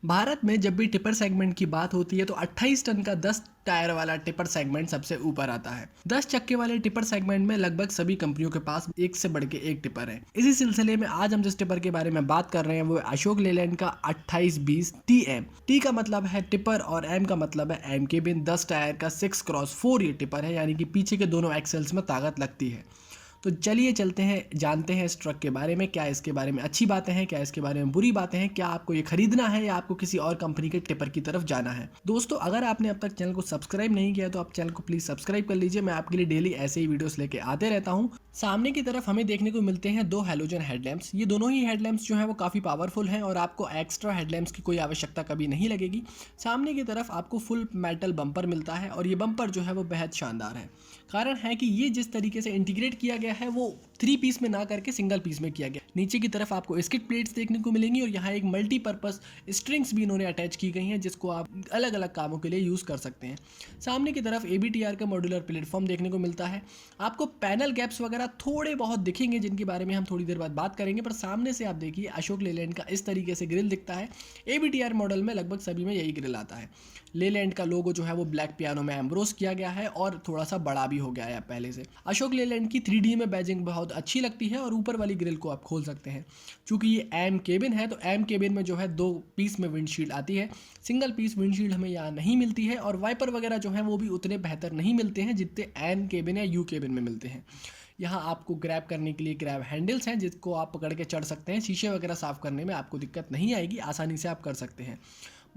भारत में जब भी टिपर सेगमेंट की बात होती है तो 28 टन का 10 टायर वाला टिपर सेगमेंट सबसे ऊपर आता है। 10 चक्के वाले टिपर सेगमेंट में लगभग सभी कंपनियों के पास एक से बढ़ के एक टिपर है। इसी सिलसिले में आज हम जिस टिपर के बारे में बात कर रहे हैं वो है अशोक लेलैंड का 2820 TM। टी का मतलब है टिपर और एम का मतलब है एम केबिन। 10 टायर का 6x4 ये टिपर है, यानी कि पीछे के दोनों एक्सेल्स में ताकत लगती है। तो चलिए चलते हैं, जानते हैं इस ट्रक के बारे में, क्या इसके बारे में अच्छी बातें हैं, क्या इसके बारे में बुरी बातें हैं, क्या आपको ये खरीदना है या आपको किसी और कंपनी के टिपर की तरफ जाना है। दोस्तों, अगर आपने अब तक चैनल को सब्सक्राइब नहीं किया तो आप चैनल को प्लीज सब्सक्राइब कर लीजिए। मैं आपके लिए डेली ऐसे ही वीडियोस लेके आते रहता हूँ। सामने की तरफ हमें देखने को मिलते हैं दो हैलोजन हेडलैम्प्स। ये दोनों ही हेडलैम्प्स जो हैं वो काफ़ी पावरफुल हैं और आपको एक्स्ट्रा हेडलैम्प्स की कोई आवश्यकता कभी नहीं लगेगी। सामने की तरफ आपको फुल मेटल बम्पर मिलता है और ये बम्पर जो है वो बेहद शानदार है। कारण है कि ये जिस तरीके से इंटीग्रेट किया गया है वो 3 पीस में ना करके सिंगल पीस में किया गया। नीचे की तरफ आपको स्किड प्लेट्स देखने को मिलेंगी और यहाँ एक मल्टीपर्पज स्ट्रिंग्स भी इन्होंने अटैच की गई हैं जिसको आप अलग अलग कामों के लिए यूज़ कर सकते हैं। सामने की तरफ ABTR का मॉड्यूलर प्लेटफॉर्म देखने को मिलता है। आपको पैनल गैप्स वगैरह थोड़े बहुत दिखेंगे जिनके बारे में हम थोड़ी देर बाद बात करेंगे, पर सामने से आप देखिए अशोक लेलैंड का इस तरीके से ग्रिल दिखता है। ABTR मॉडल में लगभग सभी में यही ग्रिल आता है। लेलैंड का लोगो जो है वो ब्लैक पियानो में एम्ब्रोस किया गया है और थोड़ा सा बड़ा भी हो गया है पहले से। अशोक लेलैंड की 3D में बैजिंग बहुत अच्छी लगती है और ऊपर वाली ग्रिल को आप खोल सकते हैं। चूंकि ये एम केबिन है तो एम केबिन में जो है 2 पीस में विंडशील्ड आती है। सिंगल पीस विंडशील्ड हमें यहाँ नहीं मिलती है और वाइपर वगैरह जो है वो भी उतने बेहतर नहीं मिलते हैं जितने एम केबिन या यू केबिन में मिलते हैं। यहाँ आपको ग्रैब करने के लिए ग्रैब हैंडल्स हैं जिसको आप पकड़ के चढ़ सकते हैं। शीशे वगैरह साफ करने में आपको दिक्कत नहीं आएगी, आसानी से आप कर सकते हैं।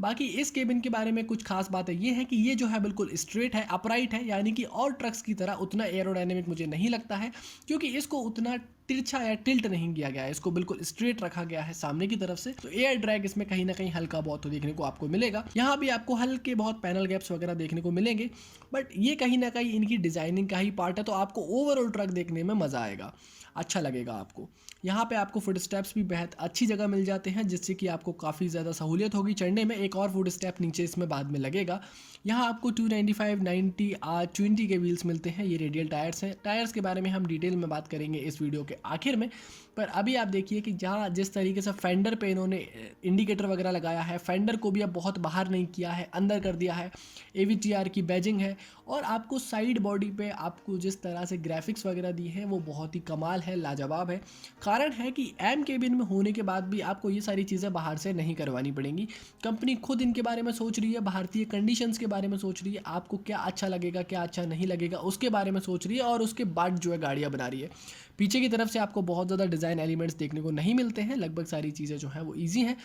बाकी इस केबिन के बारे में कुछ खास बातें ये हैं कि ये जो है बिल्कुल स्ट्रेट है, अपराइट है, यानी कि और ट्रक्स की तरह उतना एरोडायनेमिक मुझे नहीं लगता है क्योंकि इसको उतना तिरछा या टिल्ट नहीं किया गया है। इसको बिल्कुल स्ट्रेट रखा गया है सामने की तरफ से, तो एयर ड्रैग इसमें कहीं ना कहीं हल्का बहुत तो देखने को आपको मिलेगा। यहाँ भी आपको हल्के बहुत पैनल गैप्स वगैरह देखने को मिलेंगे, बट ये कहीं ना कहीं इनकी डिजाइनिंग का ही पार्ट है, तो आपको ओवरऑल ट्रक देखने में मजा आएगा, अच्छा लगेगा आपको। यहाँ पे आपको फुट स्टेप्स भी बेहद अच्छी जगह मिल जाते हैं जिससे कि आपको काफ़ी ज़्यादा सहूलियत होगी चढ़ने में। एक और फुट स्टेप नीचे इसमें बाद में लगेगा। यहाँ आपको 295 90 R20 के व्हील्स मिलते हैं। ये रेडियल टायर्स हैं। टायर्स के बारे में हम डिटेल में बात करेंगे इस वीडियो के आखिर में, पर अभी आप देखिए कि जहाँ जिस तरीके से फेंडर पे इन्होंने इंडिकेटर वगैरह लगाया है, फेंडर को भी अब बहुत बाहर नहीं किया है, अंदर कर दिया है। AVTR की बैजिंग है और आपको साइड बॉडी पे आपको जिस तरह से ग्राफिक्स वगैरह दी है वो बहुत ही कमाल है, लाजवाब है। कारण है कि एम केबिन में होने के बाद भी आपको ये सारी चीज़ें बाहर से नहीं करवानी पड़ेंगी। कंपनी खुद इनके बारे में सोच रही है, भारतीय कंडीशंस के बारे में सोच रही है, आपको क्या अच्छा लगेगा क्या अच्छा नहीं लगेगा उसके बारे में सोच रही है और उसके बाद जो है गाड़ियाँ बना रही है। पीछे की तरफ से आपको बहुत ज़्यादा डिज़ाइन एलिमेंट्स देखने को नहीं मिलते हैं, लगभग सारी चीज़ें जो हैं वो ईजी हैं।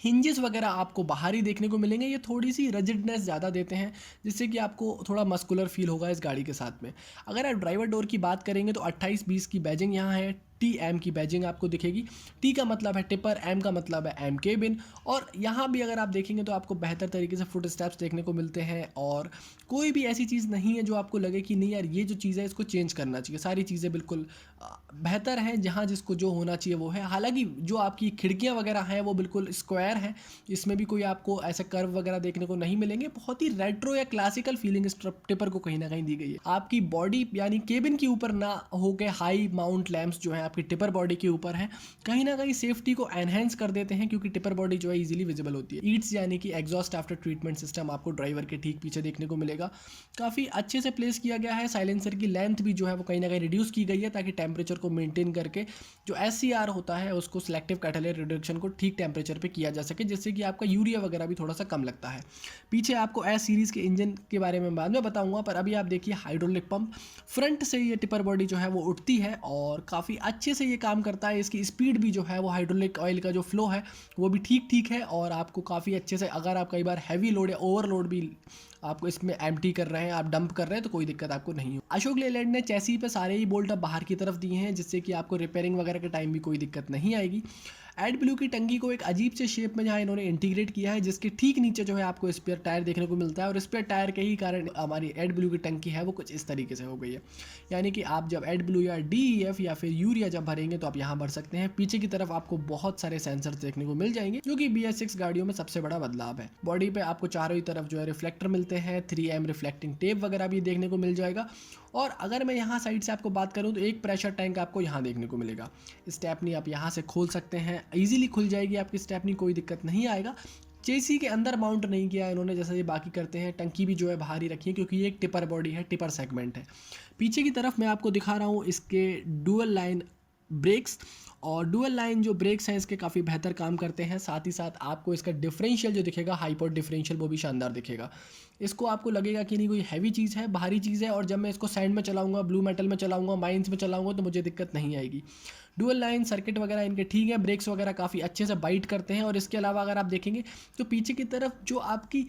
हिंजेस वगैरह आपको बाहर ही देखने को मिलेंगे, ये थोड़ी सी रजिडनेस ज़्यादा देते हैं जिससे कि आपको थोड़ा मस्कुलर फील होगा इस गाड़ी के साथ में। अगर आप ड्राइवर डोर की बात करेंगे तो 2820 की बैजिंग यहाँ है। TM की बैजिंग आपको दिखेगी। T का मतलब है टिपर, M का मतलब है एम केबिन, और यहाँ भी अगर आप देखेंगे तो आपको बेहतर तरीके से फुट स्टेप्स देखने को मिलते हैं और कोई भी ऐसी चीज़ नहीं है जो आपको लगे कि नहीं यार ये जो चीज़ है इसको चेंज करना चाहिए। सारी चीज़ें बिल्कुल बेहतर हैं, जहाँ जिसको जो होना चाहिए वो है। हालांकि जो आपकी खिड़कियाँ वगैरह हैं वो बिल्कुल स्क्वायर हैं, इसमें भी कोई आपको ऐसे कर्व वगैरह देखने को नहीं मिलेंगे। बहुत ही रेट्रो या क्लासिकल फीलिंग इस टिपर को कहीं ना कहीं दी गई है। आपकी बॉडी यानी केबिन के ऊपर ना हो के हाई माउंट लैंप्स जो है आपकी टिपर बॉडी के ऊपर है, कहीं ना कहीं सेफ्टी को एनहेंस कर देते हैं क्योंकि टिपर बॉडी जो है इजीली विजिबल होती है। ईट्स यानी कि एग्जॉस्ट आफ्टर ट्रीटमेंट सिस्टम आपको ड्राइवर के ठीक पीछे देखने को मिलेगा। काफ़ी अच्छे से प्लेस किया गया है। साइलेंसर की लेंथ भी जो है वो कहीं ना कहीं रिड्यूस की गई है ताकि टेम्परेचर को मेंटेन करके जो SCR होता है उसको सिलेक्टिव कैटालिटिक रिडक्शन को ठीक टेम्परेचर पे किया जा सके, जिससे कि आपका यूरिया वगैरह भी थोड़ा सा कम लगता है। पीछे आपको S सीरीज़ के इंजन के बारे में बाद में बताऊंगा, पर अभी आप देखिए हाइड्रोलिक पंप। फ्रंट से ये टिपर बॉडी जो है वो उठती है और काफ़ी अच्छे से ये काम करता है। इसकी स्पीड भी जो है वो हाइड्रोलिक ऑयल का जो फ्लो है वो भी ठीक ठीक है और आपको काफ़ी अच्छे से, अगर आप कई बार हैवी लोड या ओवरलोड भी आपको इसमें एम्प्टी कर रहे हैं, आप डंप कर रहे हैं, तो कोई दिक्कत आपको नहीं हो। अशोक लेलैंड ने चैसी पे सारे ही बोल्ट अब बाहर की तरफ दिए हैं जिससे कि आपको रिपेयरिंग वगैरह के टाइम भी कोई दिक्कत नहीं आएगी। एड ब्लू की टंकी को एक अजीब से शेप में जहाँ इन्होंने इंटीग्रेट किया है, जिसके ठीक नीचे जो है आपको स्पेयर टायर देखने को मिलता है और स्पेयर टायर के ही कारण हमारी एड ब्लू की टंकी है वो कुछ इस तरीके से हो गई है। यानी कि आप जब एड ब्लू या DEF या फिर यूरिया जब भरेंगे तो आप यहाँ भर सकते हैं। पीछे की तरफ आपको बहुत सारे सेंसर्स देखने को मिल जाएंगे जो कि BS6 गाड़ियों में सबसे बड़ा बदलाव है। बॉडी पे आपको चारों ही तरफ जो है रिफ्लेक्टर मिलते हैं, 3M रिफ्लेक्टिंग टेप वगैरह भी देखने को मिल जाएगा। और अगर मैं यहाँ साइड से आपको बात करूँ तो एक प्रेशर टैंक आपको यहाँ देखने को मिलेगा। स्टेपनी आप यहाँ से खोल सकते हैं, ईजिली खुल जाएगी आपकी स्टेपनी, कोई दिक्कत नहीं आएगा। चेसी के अंदर माउंट नहीं किया है इन्होंने जैसा ये बाकी करते हैं। टंकी भी जो है बाहर ही रखी है क्योंकि ये एक टिपर बॉडी है, टिपर सेगमेंट है। पीछे की तरफ मैं आपको दिखा रहा हूँ इसके डुअल लाइन ब्रेक्स, और डुअल लाइन जो ब्रेक्स हैं इसके काफ़ी बेहतर काम करते हैं। साथ ही साथ आपको इसका डिफरेंशियल जो दिखेगा, हाइपोड डिफरेंशियल, वो भी शानदार दिखेगा। इसको आपको लगेगा कि नहीं कोई हैवी चीज़ है, भारी चीज़ है, और जब मैं इसको सैंड में चलाऊंगा, ब्लू मेटल में चलाऊंगा, माइंस में चलाऊंगा तो मुझे दिक्कत नहीं आएगी। डुअल लाइन सर्किट वगैरह इनके ठीक है, ब्रेक्स वगैरह काफ़ी अच्छे से बाइट करते हैं। और इसके अलावा अगर आप देखेंगे तो पीछे की तरफ जो आपकी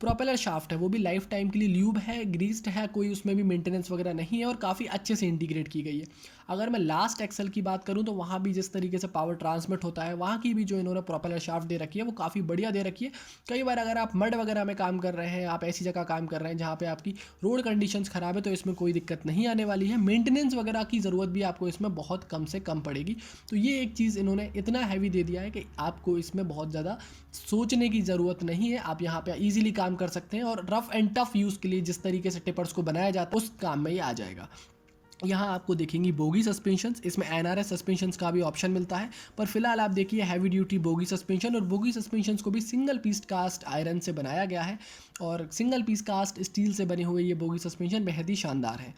प्रोपेलर शाफ्ट है वो भी लाइफ टाइम के लिए ल्यूब है, ग्रीस्ड है, कोई उसमें भी मेंटेनेंस वगैरह नहीं है और काफ़ी अच्छे से इंटीग्रेट की गई है। अगर मैं लास्ट एक्सल की बात करूं तो वहाँ भी जिस तरीके से पावर ट्रांसमिट होता है, वहाँ की भी जो इन्होंने प्रोपेलर शाफ्ट दे रखी है वो काफ़ी बढ़िया दे रखी है। कई बार अगर आप मड वगैरह में काम कर रहे हैं, आप ऐसी जगह काम कर रहे हैं जहाँ पे आपकी रोड कंडीशंस ख़राब है, तो इसमें कोई दिक्कत नहीं आने वाली है। मेंटेनेंस वगैरह की ज़रूरत भी आपको इसमें बहुत कम से कम पड़ेगी। तो ये एक चीज़ इन्होंने इतना हैवी दे दिया है कि आपको इसमें बहुत ज़्यादा सोचने की ज़रूरत नहीं है। आप यहाँ पे ईजिली काम कर सकते हैं और रफ एंड टफ यूज़ के लिए जिस तरीके से टिपर्स को बनाया जाता है उस काम में ये आ जाएगा। यहाँ आपको देखेंगी बोगी सस्पेंशंस, इसमें एनआरएस सस्पेंशंस का भी ऑप्शन मिलता है, पर फिलहाल आप देखिए हैवी ड्यूटी बोगी सस्पेंशन। और बोगी सस्पेंशंस को भी सिंगल पीस कास्ट आयरन से बनाया गया है और सिंगल पीस कास्ट स्टील से बने हुए ये बोगी सस्पेंशन बेहद ही शानदार है।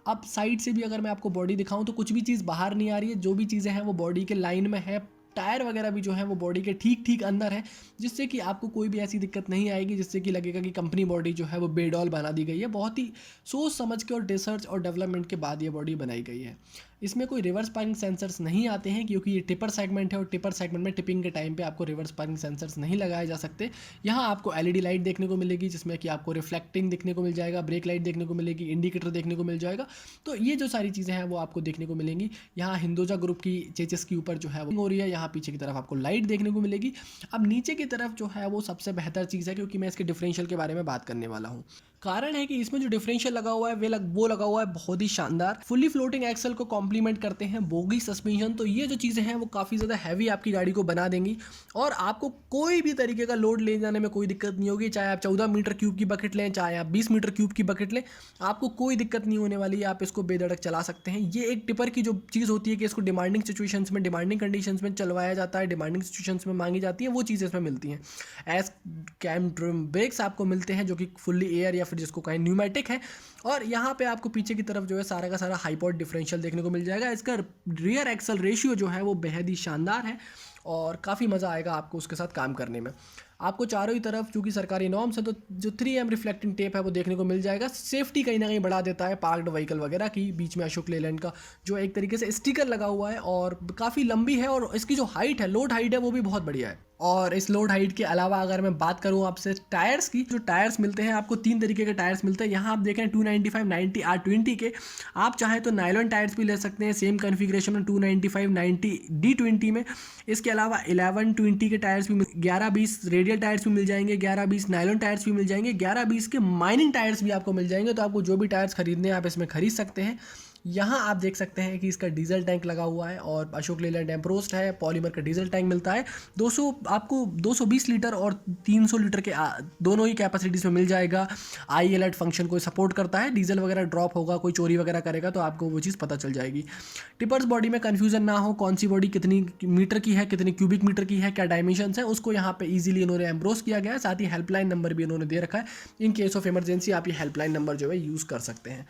अब साइड से भी अगर मैं आपको बॉडी दिखाऊं तो कुछ भी चीज़ बाहर नहीं आ रही है, जो भी चीज़ें हैं वो बॉडी के लाइन में है। टायर वगैरह भी जो है वो बॉडी के ठीक ठीक अंदर है, जिससे कि आपको कोई भी ऐसी दिक्कत नहीं आएगी जिससे कि लगेगा कि कंपनी बॉडी जो है वो बेडॉल बना दी गई है। बहुत ही सोच समझ के और रिसर्च और डेवलपमेंट के बाद ये बॉडी बनाई गई है। इसमें कोई रिवर्स पार्किंग सेंसर्स नहीं आते हैं क्योंकि ये टिपर सेगमेंट है और टिपर सेगमेंट में टिपिंग के टाइम पे आपको रिवर्स पार्किंग सेंसर्स नहीं लगाए जा सकते। यहाँ आपको एलईडी लाइट देखने को मिलेगी जिसमें कि आपको रिफ्लेक्टिंग देखने को मिल जाएगा, ब्रेक लाइट देखने को मिलेगी, इंडिकेटर देखने को मिल जाएगा। तो ये जो सारी चीज़ें हैं वो आपको देखने को मिलेंगी। यहाँ हिंदुजा ग्रुप की चेचिस के ऊपर जो है वो हो रही है, यहाँ पीछे की तरफ आपको लाइट देखने को मिलेगी। अब नीचे की तरफ जो है वो सबसे बेहतर चीज़ है क्योंकि मैं इसके डिफरेंशियल के बारे में बात करने वाला हूँ। कारण है कि इसमें जो डिफरेंशियल लगा हुआ है वो लगा हुआ है बहुत ही शानदार, फुली फ्लोटिंग एक्सल को कॉम्प्लीमेंट करते हैं बोगी सस्पेंशन। तो ये जो चीज़ें हैं वो काफ़ी ज़्यादा हैवी आपकी गाड़ी को बना देंगी और आपको कोई भी तरीके का लोड ले जाने में कोई दिक्कत नहीं होगी। चाहे आप 14 मीटर क्यूब की बकेट लें, चाहे आप 20 मीटर क्यूब की बकेट लें, आपको कोई दिक्कत नहीं होने वाली है। आप इसको बेधड़क चला सकते हैं। ये एक टिपर की जो चीज़ होती है कि इसको डिमांडिंग सिचुएशंस में, डिमांडिंग कंडीशंस में चलवाया जाता है, डिमांडिंग सिचुएशंस में मांगी जाती है, वो चीज़ें इसमें मिलती हैं। एस कैम ड्रम ब्रेक्स आपको मिलते हैं जो कि फुल्ली एयर या फिर जिसको कहें न्यूमेटिक है। और यहाँ पे आपको पीछे की तरफ जो है सारा का सारा हाइपोड डिफरेंशियल देखने को मिल जाएगा। इसका रियर एक्सल रेशियो जो है वो बेहद ही शानदार है और काफ़ी मज़ा आएगा आपको उसके साथ काम करने में। आपको चारों ही तरफ चूँकि सरकारी नॉर्म्स है तो जो 3M रिफ्लेक्टिंग टेप है वो देखने को मिल जाएगा। सेफ्टी कहीं ना कहीं बढ़ा देता है पार्क्ड व्हीकल वगैरह की। बीच में अशोक लेलैंड का जो एक तरीके से स्टिकर लगा हुआ है और काफ़ी लंबी है और इसकी जो हाइट है, लोड हाइट है, वो भी बहुत बढ़िया है। और इस लोड हाइट के अलावा अगर मैं बात करूं आपसे टायर्स की, जो टायर्स मिलते हैं आपको 3 तरीके के टायर्स मिलते हैं। यहाँ आप देखें 295 90 R20 के, आप चाहे तो नायलॉन टायर्स भी ले सकते हैं सेम कॉन्फ़िगरेशन में 295 90 D20 में। इसके अलावा 1120 के टायर्स भी 11-20 रेडियल टायर्स भी मिल जाएंगे, 11-20 नायलॉन टायर्स भी मिल जाएंगे, 11-20 के माइनिंग टायर्स भी आपको मिल जाएंगे। तो आपको जो भी टायर्स खरीदने हैं आप इसमें खरीद सकते हैं। यहाँ आप देख सकते हैं कि इसका डीजल टैंक लगा हुआ है और अशोक लेलैंड एम्प्रोस्ट है, पॉलीमर का डीजल टैंक मिलता है। 200 आपको 220 लीटर और 300 लीटर के दोनों ही कैपेसिटीज़ में मिल जाएगा। आई अलर्ट फंक्शन को सपोर्ट करता है। डीजल वगैरह ड्रॉप होगा, कोई चोरी वगैरह करेगा तो आपको वो चीज़ पता चल जाएगी। टिपर्स बॉडी में कन्फ्यूजन ना हो, कौन सी बॉडी कितनी मीटर की है, कितनी क्यूबिक मीटर की है, क्या डायमेंशंस है, उसको यहाँ पे इजीली इन्होंने एम्ब्रोस किया गया है। साथ ही हेल्पलाइन नंबर भी इन्होंने दे रखा है। इन केस ऑफ इमरजेंसी आप ये हेल्पलाइन नंबर जो है यूज़ कर सकते हैं।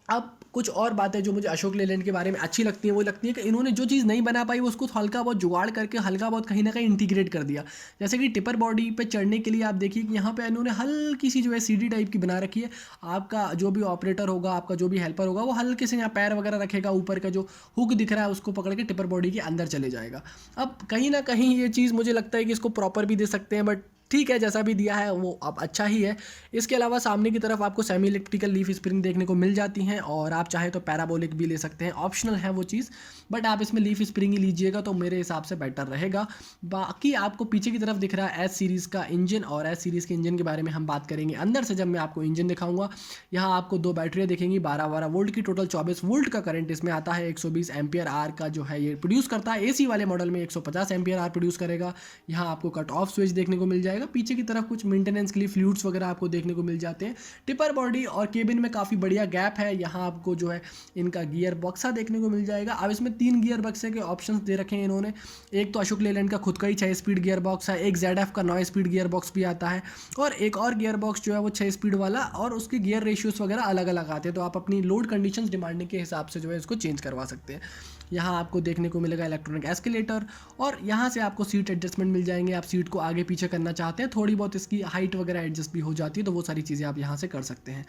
अब कुछ और बातें जो मुझे अशोक लेलैंड के बारे में अच्छी लगती है वो लगती है कि इन्होंने जो चीज़ नहीं बना पाई वो उसको हल्का बहुत जुगाड़ करके हल्का बहुत कहीं ना कहीं इंटीग्रेट कर दिया। जैसे कि टिपर बॉडी पे चढ़ने के लिए आप देखिए कि यहाँ पे इन्होंने हल्की सी जो है सीढ़ी टाइप की बना रखी है। आपका जो भी ऑपरेटर होगा, आपका जो भी हेल्पर होगा, वो हल्के से यहाँ पैर वगैरह रखेगा, ऊपर का जो हुक दिख रहा है उसको पकड़ के टिपर बॉडी के अंदर चले जाएगा। अब कहीं ना कहीं ये चीज़ मुझे लगता है कि इसको प्रॉपर भी दे सकते हैं, बट ठीक है, जैसा भी दिया है वो अब अच्छा ही है। इसके अलावा सामने की तरफ आपको सेमी इलेक्ट्रिकल लीफ स्प्रिंग देखने को मिल जाती हैं और आप चाहे तो पैराबोलिक भी ले सकते हैं, ऑप्शनल है वो चीज़, बट आप इसमें लीफ स्प्रिंग ही लीजिएगा तो मेरे हिसाब से बेटर रहेगा। बाकी आपको पीछे की तरफ दिख रहा है एस सीरीज़ का इंजन और एस सीरीज़ के इंजन के बारे में हम बात करेंगे अंदर से जब मैं आपको इंजन दिखाऊंगा। यहाँ आपको 2 बैटरियाँ दिखेंगी 12-12 वोल्ट की, टोटल 24 वोल्ट का करंट इसमें आता है। 120 एम्पियर आर का जो है ये प्रोड्यूस करता है। AC वाले मॉडल में 150 एम्पियर आर प्रोड्यूस करेगा। यहाँ आपको कट ऑफ स्विच देखने को मिल जाएगा। जाएगा। पीछे की तरफ कुछ मेंटेनेंस के लिए फ्लूइड्स वगैरह आपको देखने को मिल जाते हैं। टिपर बॉडी और केबिन में काफ़ी बढ़िया गैप है, यहाँ आपको जो है इनका गियर बक्सा देखने को मिल जाएगा। अब इसमें 3 गियर बक्से के ऑप्शंस दे रखे हैं इन्होंने। एक तो अशोक लेलैंड का खुद का ही 6 स्पीड गियर बॉक्स है, एक ZF का 9 स्पीड गियर बॉक्स भी आता है, और एक और गियर बॉक्स जो है वो 6 स्पीड वाला, और उसके गियर रेशियोज वगैरह अलग अलग आते हैं। तो आप अपनी लोड कंडीशंस डिमांडिंग के हिसाब से जो है इसको चेंज करवा सकते हैं। यहाँ आपको देखने को मिलेगा इलेक्ट्रॉनिक एस्केलेटर, और यहाँ से आपको सीट एडजस्टमेंट मिल जाएंगे। आप सीट को आगे पीछे करना चाहते हैं, थोड़ी बहुत इसकी हाइट वगैरह एडजस्ट भी हो जाती है, तो वो सारी चीज़ें आप यहाँ से कर सकते हैं।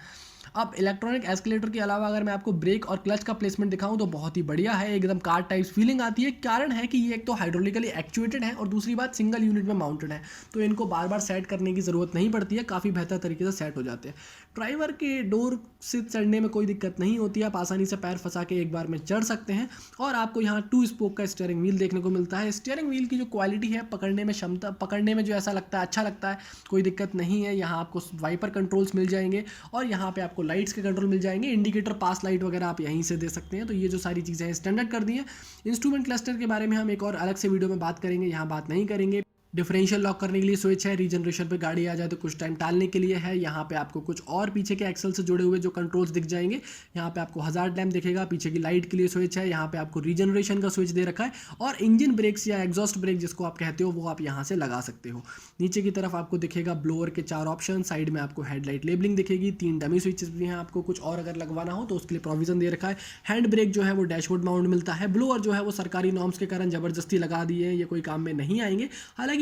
अब इलेक्ट्रॉनिक एस्केलेटर के अलावा अगर मैं आपको ब्रेक और क्लच का प्लेसमेंट दिखाऊं तो बहुत ही बढ़िया है, एकदम कार टाइप्स फीलिंग आती है। कारण है कि ये एक तो हाइड्रोलिकली एक्चुएटेड है और दूसरी बात सिंगल यूनिट में माउंटेड है, तो इनको बार बार सेट करने की ज़रूरत नहीं पड़ती है, काफ़ी बेहतर तरीके से सेट हो जाते हैं। ड्राइवर के डोर से चढ़ने में कोई दिक्कत नहीं होती है, आप आसानी से पैर फंसा के एक बार में चढ़ सकते हैं। और आपको यहाँ 2 स्पोक का स्टीयरिंग व्हील देखने को मिलता है। स्टीयरिंग व्हील की जो क्वालिटी है, पकड़ने में क्षमता, पकड़ने में जो ऐसा लगता है अच्छा लगता है, कोई दिक्कत नहीं है। यहाँ आपको वाइपर कंट्रोल्स मिल जाएंगे और यहाँ पे आपको लाइट्स के कंट्रोल मिल जाएंगे, इंडिकेटर पास लाइट वगैरह आप यहीं से दे सकते हैं। तो ये जो सारी चीज़ें हैं स्टैंडर्ड कर दी हैं। इंस्ट्रूमेंट क्लस्टर के बारे में हम एक और अलग से वीडियो में बात करेंगे, यहाँ बात नहीं करेंगे। डिफरेंशियल लॉक करने के लिए स्विच है, रीजनरेशन पे गाड़ी आ जाए तो कुछ टाइम टालने के लिए है। यहाँ पे आपको कुछ और पीछे के एक्सल से जुड़े हुए जो कंट्रोल्स दिख जाएंगे। यहाँ पे आपको हजार्ड लैम्प दिखेगा, पीछे की लाइट के लिए स्विच है, यहाँ पे आपको रीजनरेशन का स्विच दे रखा है, और इंजन ब्रेक्स या एग्जॉस्ट ब्रेक जिसको आप कहते हो वो आप यहाँ से लगा सकते हो। नीचे की तरफ आपको दिखेगा ब्लोअर के 4 ऑप्शन, साइड में आपको हेडलाइट लेबलिंग दिखेगी, 3 डमी स्विचेस भी हैं। आपको कुछ और अगर लगवाना हो तो उसके लिए प्रोविजन दे रखा है। हैंड ब्रेक जो है वो डैशबोर्ड माउंट मिलता है। ब्लोअर जो है वो सरकारी नॉर्म्स के कारण ज़बरदस्ती लगा दिए हैं, ये कोई काम में नहीं आएंगे, हालांकि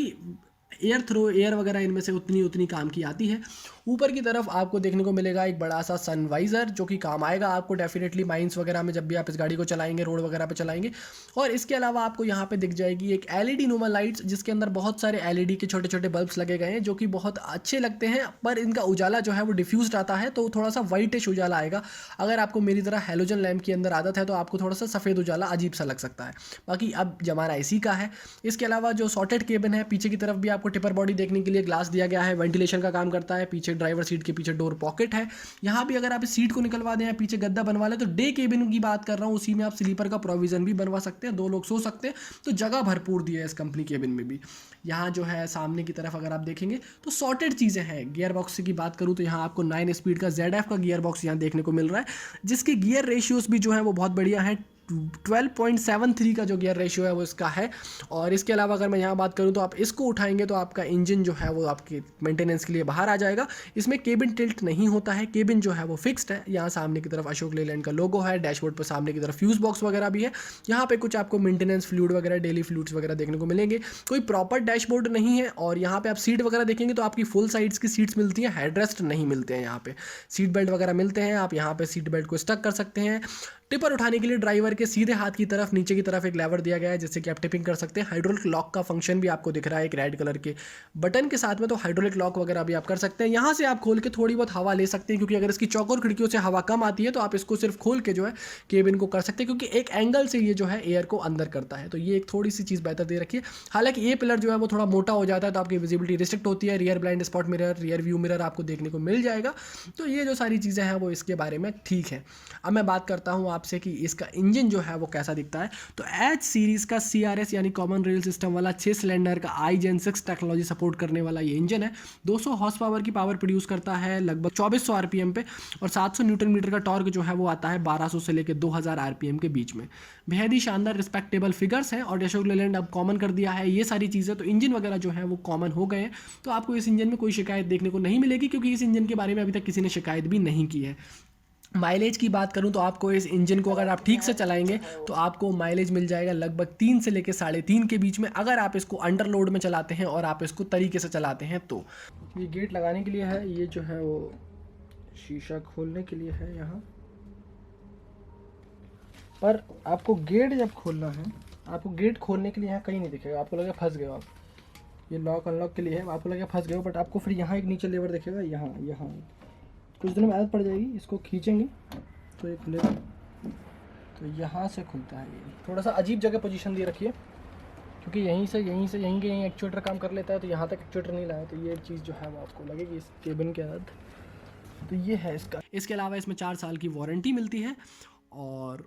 एयर थ्रो एयर वगैरह इनमें से उतनी काम की आती है। ऊपर की तरफ आपको देखने को मिलेगा एक बड़ा सा सनवाइज़र, जो कि काम आएगा आपको डेफिनेटली माइंस वगैरह में जब भी आप इस गाड़ी को चलाएंगे, रोड वगैरह पे चलाएंगे। और इसके अलावा आपको यहाँ पे दिख जाएगी एक LED नुमा लाइट्स, जिसके अंदर बहुत सारे LED के छोटे छोटे बल्ब्स लगे गए हैं, जो कि बहुत अच्छे लगते हैं, पर इनका उजाला जो है वो डिफ्यूज्ड आता है, तो थोड़ा सा वाइटिश उजाला आएगा। अगर आपको मेरी तरह हेलोजन लैम्प की अंदर आदत है तो आपको थोड़ा सा सफ़ेद उजाला अजीब सा लग सकता है, बाकी अब जमाना इसी का है। इसके अलावा जो सॉर्टेड केबिन है, पीछे की तरफ भी आपको टिपर बॉडी देखने के लिए ग्लास दिया गया है, वेंटिलेशन का काम करता है। पीछे ड्राइवर सीट के पीछे डोर पॉकेट है। यहाँ भी अगर आप इस सीट को निकलवा दें, पीछे गद्दा बनवा लें, तो डे केबिन की बात कर रहा हूँ, उसी में आप स्लीपर का प्रोविजन भी बनवा सकते हैं, 2 लोग सो सकते हैं, तो जगह भरपूर दी है इस कंपनी केबिन में भी। यहाँ जो है सामने की तरफ अगर आप देखेंगे तो सॉर्टेड चीज़ें हैं। गियर बॉक्स की बात करूँ तो यहाँ आपको 9 स्पीड का ZF का गियर बॉक्स यहाँ देखने को मिल रहा है, जिसके गियर रेशियोज भी जो है वो बहुत बढ़िया है। 12.73 का जो गियर रेशियो है वो इसका है। और इसके अलावा अगर मैं यहाँ बात करूँ तो आप इसको उठाएंगे तो आपका इंजन जो है वो आपके मेंटेनेंस के लिए बाहर आ जाएगा। इसमें केबिन टिल्ट नहीं होता है, केबिन जो है वो फिक्स्ड है। यहाँ सामने की तरफ अशोक लेलैंड का लोगो है, डैशबोर्ड पर सामने की तरफ फ्यूज़ बॉक्स वगैरह भी है। यहाँ पे कुछ आपको मेंटेनेंस फ्लूइड वगैरह, डेली फ्लूइड्स वगैरह देखने को मिलेंगे। कोई प्रॉपर डैशबोर्ड नहीं है। और यहाँ पे आप सीट वगैरह देखेंगे तो आपकी फुल साइड्स की सीट्स मिलती हैं, हेडरेस्ट नहीं मिलते हैं। यहाँ पे सीट बेल्ट वगैरह मिलते हैं, आप यहाँ पे सीट बेल्ट को स्टक कर सकते हैं। टिपर उठाने के लिए ड्राइवर के सीधे हाथ की तरफ नीचे की तरफ एक लेवर दिया गया है, जिससे कि आप टिपिंग कर सकते हैं। हाइड्रोलिक लॉक का फंक्शन भी आपको दिख रहा है एक रेड कलर के बटन के साथ में, तो हाइड्रोलिक लॉक वगैरह भी आप कर सकते हैं। यहाँ से आप खोल के थोड़ी बहुत हवा ले सकते हैं, क्योंकि अगर इसकी चौकोर खिड़कियों से हवा कम आती है तो आप इसको सिर्फ खोल के जो है केबिन को कर सकते हैं, क्योंकि एक एंगल से ये जो है एयर को अंदर करता है। तो ये एक थोड़ी सी चीज़ बेहतर दे रखी है। हालांकि ये पिलर जो है वो थोड़ा मोटा हो जाता है, तो आपकी विजिबिलिटी रिस्ट्रिक्ट होती है। Rear blind spot mirror, rear view mirror आपको देखने को मिल जाएगा। तो ये जो सारी चीज़ें हैं वो इसके बारे में ठीक है। अब मैं बात करता हूँ आपसे कि इसका इंजन जो है वो कैसा दिखता है। तो एच सीरीज़ का CRS यानी कॉमन रेल सिस्टम वाला 6 सिलेंडर का iGen 6 टेक्नोलॉजी सपोर्ट करने वाला ये इंजन है। 200 हॉर्स पावर की पावर प्रोड्यूस करता है लगभग 2400 RPM पे, और 700 न्यूटन मीटर का टॉर्क जो है वो आता है 1200 से लेकर 2000 RPM के बीच में। बेहद ही शानदार रिस्पेक्टेबल फिगर्स हैं। और अशोक लेलैंड अब कॉमन कर दिया है ये सारी चीज़ें, तो इंजन वगैरह जो है वो कॉमन हो गए हैं। तो आपको इस इंजन में कोई शिकायत देखने को नहीं मिलेगी, क्योंकि इस इंजन के बारे में अभी तक किसी ने शिकायत भी नहीं की है। माइलेज की बात करूं तो आपको इस इंजन को अगर आप ठीक से चलाएंगे तो आपको माइलेज मिल जाएगा लगभग 3 से लेकर 3.5 के बीच में, अगर आप इसको अंडर लोड में चलाते हैं और आप इसको तरीके से चलाते हैं तो। ये गेट लगाने के लिए है, ये जो है वो शीशा खोलने के लिए है यहाँ पर। आपको गेट जब खोलना है, आपको गेट खोलने के लिए यहाँ कहीं नहीं दिखेगा, आपको लगेगा फंस गए आप। ये लॉक अनलॉक के लिए है, आपको लगेगा फंस गए हो, बट आपको फिर यहाँ एक नीचे लेवर दिखेगा, यहाँ कुछ दिनों में आदत पड़ जाएगी। इसको खींचेंगे तो ये खुलेगा, तो यहाँ से खुलता है। ये थोड़ा सा अजीब जगह पोजीशन दे रखी है, क्योंकि यहीं के यहीं एक्चुएटर काम कर लेता है, तो यहाँ तक एक्चुएटर नहीं लाया, तो ये चीज़ जो है वो आपको लगेगी इस केबिन के अंदर। तो ये है इसका। इसके अलावा इसमें 4 साल की वारंटी मिलती है, और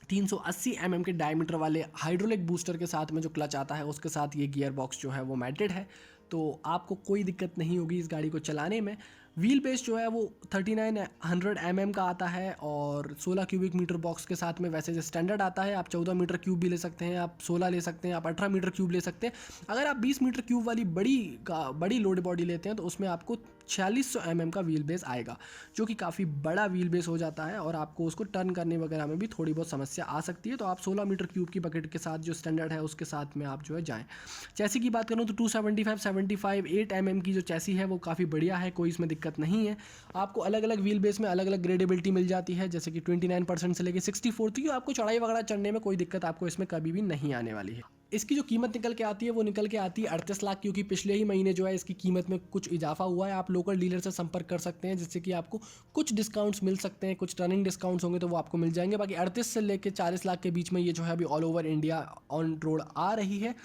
380 mm के डायमीटर वाले हाइड्रोलिक बूस्टर के साथ में जो क्लच आता है उसके साथ ये गियर बॉक्स जो है वो मैटेड है। तो आपको कोई दिक्कत नहीं होगी इस गाड़ी को चलाने में। व्हील बेस जो है वो 3900 mm का आता है और 16 क्यूबिक मीटर बॉक्स के साथ में वैसे जो स्टैंडर्ड आता है। आप 14 मीटर क्यूब भी ले सकते हैं, आप 16 ले सकते हैं, आप 18 मीटर क्यूब ले सकते हैं। अगर आप 20 मीटर क्यूब वाली बड़ी लोड बॉडी लेते हैं तो उसमें आपको 4600 mm का व्हील बेस आएगा, जो कि काफ़ी बड़ा व्हील बेस हो जाता है और आपको उसको टर्न करने वगैरह में भी थोड़ी बहुत समस्या आ सकती है। तो आप 16 मीटर क्यूब की बकेट के साथ जो स्टैंडर्ड है उसके साथ में आप जो है जाएँ। चैसी की बात करूँ तो 275 8 mm की जो चैसी है वो काफ़ी बढ़िया है, कोई इसमें दिक्कत नहीं है। आपको अलग अलग व्हील बेस में अलग अलग ग्रेडेबिलिटी मिल जाती है, जैसे कि 29% से लेकर 64 तक। आपको चढ़ाई वगैरह चढ़ने में कोई दिक्कत आपको इसमें कभी भी नहीं आने वाली है। इसकी जो कीमत निकल के आती है वो निकल के आती है 38 लाख, क्योंकि पिछले ही महीने जो है इसकी कीमत में कुछ इजाफा हुआ है। आप लोकल डीलर से संपर्क कर सकते हैं जिससे कि आपको कुछ डिस्काउंट्स मिल सकते हैं, कुछ रनिंग डिस्काउंट्स होंगे तो वो आपको मिल जाएंगे। बाकी 38 से लेकर 40 लाख के बीच में ये जो है अभी all over India on road आ रही है।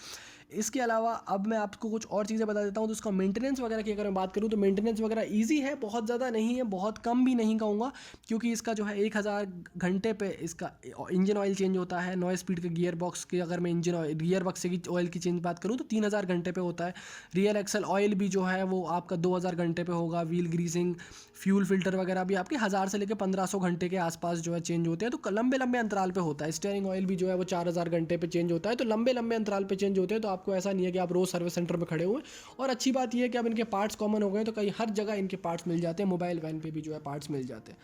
इसके अलावा अब मैं आपको कुछ और चीज़ें बता देता हूँ। तो उसका मेंटेनेंस वगैरह की अगर मैं बात करूँ तो मेंटेनेंस वगैरह इजी है, बहुत ज़्यादा नहीं है, बहुत कम भी नहीं कहूँगा, क्योंकि इसका जो है 1000 घंटे पे इसका इंजन ऑयल चेंज होता है। 9 स्पीड के गियर बॉक्स की अगर मैं इंजन ऑयल गियर बॉक्स की ऑयल की चेंज बात करूँ तो 3000 घंटे पे होता है। रियल एक्सल ऑयल भी जो है वो आपका 2000 घंटे पे होगा। व्हील ग्रीसिंग, फ्यूल फिल्टर वगैरह भी आपके 1000 से लेकर 1500 घंटे के आसपास जो है चेंज होते हैं। तो लंबे लंबे अंतराल पे होता है। स्टीयरिंग ऑयल भी जो है वो 4000 घंटे पे चेंज होता है। तो लंबे लंबे अंतराल पे चेंज होते हैं। तो आपको ऐसा नहीं है कि आप रोज सर्विस सेंटर में खड़े हुए। और अच्छी बात यह है कि अब इनके पार्ट्स कॉमन हो गए तो कहीं हर जगह इनके पार्ट्स मिल जाते हैं। मोबाइल वैन पे भी जो है पार्ट्स मिल जाते हैं।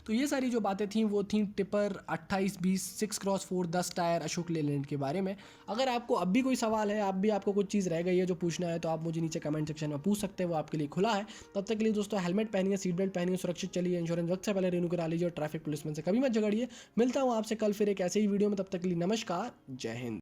तो ये सारी जो बातें थी वो थी tipper 2820 6x4 10 tyre Ashok Leyland के बारे में। अगर आपको अब भी कोई सवाल है, आपको कुछ चीज़ रह गई है जो पूछना है, तो आप मुझे नीचे कमेंट सेक्शन में पूछ सकते हैं, वो आपके लिए खुला है। तब तक के लिए दोस्तों हेलमेट पहनिए, सीट बेल्ट पहनिए, सुरक्षित चलिए, इंश्योरेंस वक्त से पहले रिन्यू करा लीजिए और ट्रैफिक पुलिसमैन से कभी मत झगड़िए। मिलता हूँ आपसे कल फिर एक ऐसे ही वीडियो में, तब तक के लिए नमस्कार, जय हिंद।